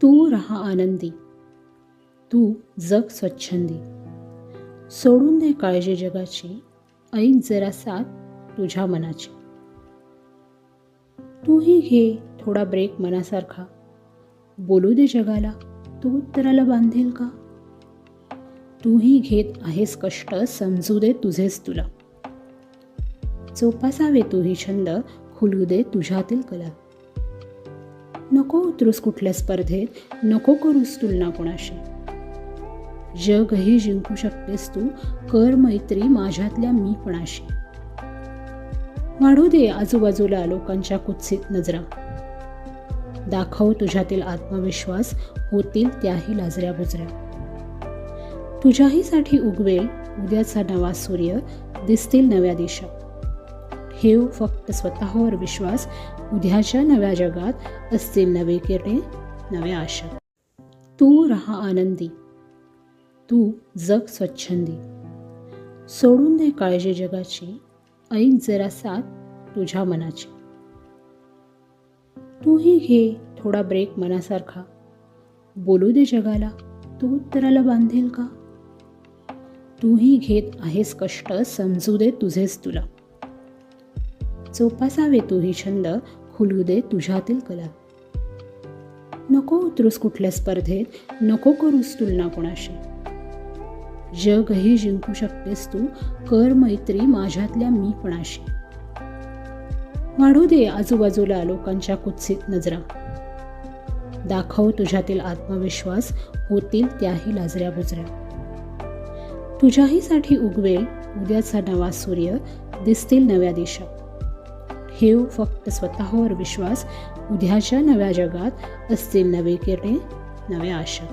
तू राहा आनंदी, तू जग स्वच्छंदी. सोडून दे काळजी जगाची, ऐक जरा साथ तुझ्या मनाची. तूही घे थोडा ब्रेक मनासारखा, बोलू दे जगाला तू उत्तराला बांधेल का. तूही घेत आहेस कष्ट, समजू दे तुझेच तुला. जोपासावे तूही छंद, खुलू दे तुझ्यातील कला. नको उतरूस कुठल्या स्पर्धेत, नको करूस तुलना कोणाशी. जगही जिंकू शकतेस तू, कर मैत्री माझ्यातल्या मीपणाशी. वाढू दे आजूबाजूला लोकांच्या कुत्सित नजरा, दाखव तुझ्यातील आत्मविश्वास, होतील त्याही लाजऱ्या बुजऱ्या. तुझ्याहीसाठी उगवेल उद्याचा नवा सूर्य, दिसतील नव्या दिशा. ठेव फक्त स्वतःवर विश्वास, उद्याच्या नव्या जगात असतील नवे किरणे, नव्या आशा. तू राहा आनंदी, तू जग स्वच्छंदी. सोडून दे काळजी जगाची, ऐक जरा साथ तुझ्या मनाची. तूही घे थोडा ब्रेक मनासारखा, बोलू दे जगाला तू उत्तराला बांधेल का. तूही घेत आहेस कष्ट, समजू दे तुझेच तुला. जोपासावे तूही छंद, खुलू दे तुझ्यातील कला. नको उतरूस कुठल्या स्पर्धेत, नको करूस तुलना कोणाशी. जगही जिंकू शकतेस तू, कर मैत्री माझ्यातल्या मीपणाशी. वाढू दे आजूबाजूला लोकांच्या कुत्सित नजरा, दाखव तुझ्यातील आत्मविश्वास, होतील त्याही लाजऱ्या बुजऱ्या. तुझ्याहीसाठी उगवेल उद्याचा नवा सूर्य, दिसतील नव्या दिशा. ठेव फक्त स्वतःवर विश्वास, उद्याच्या नव्या जगात असतील नवे किरणे, नव्या आशा.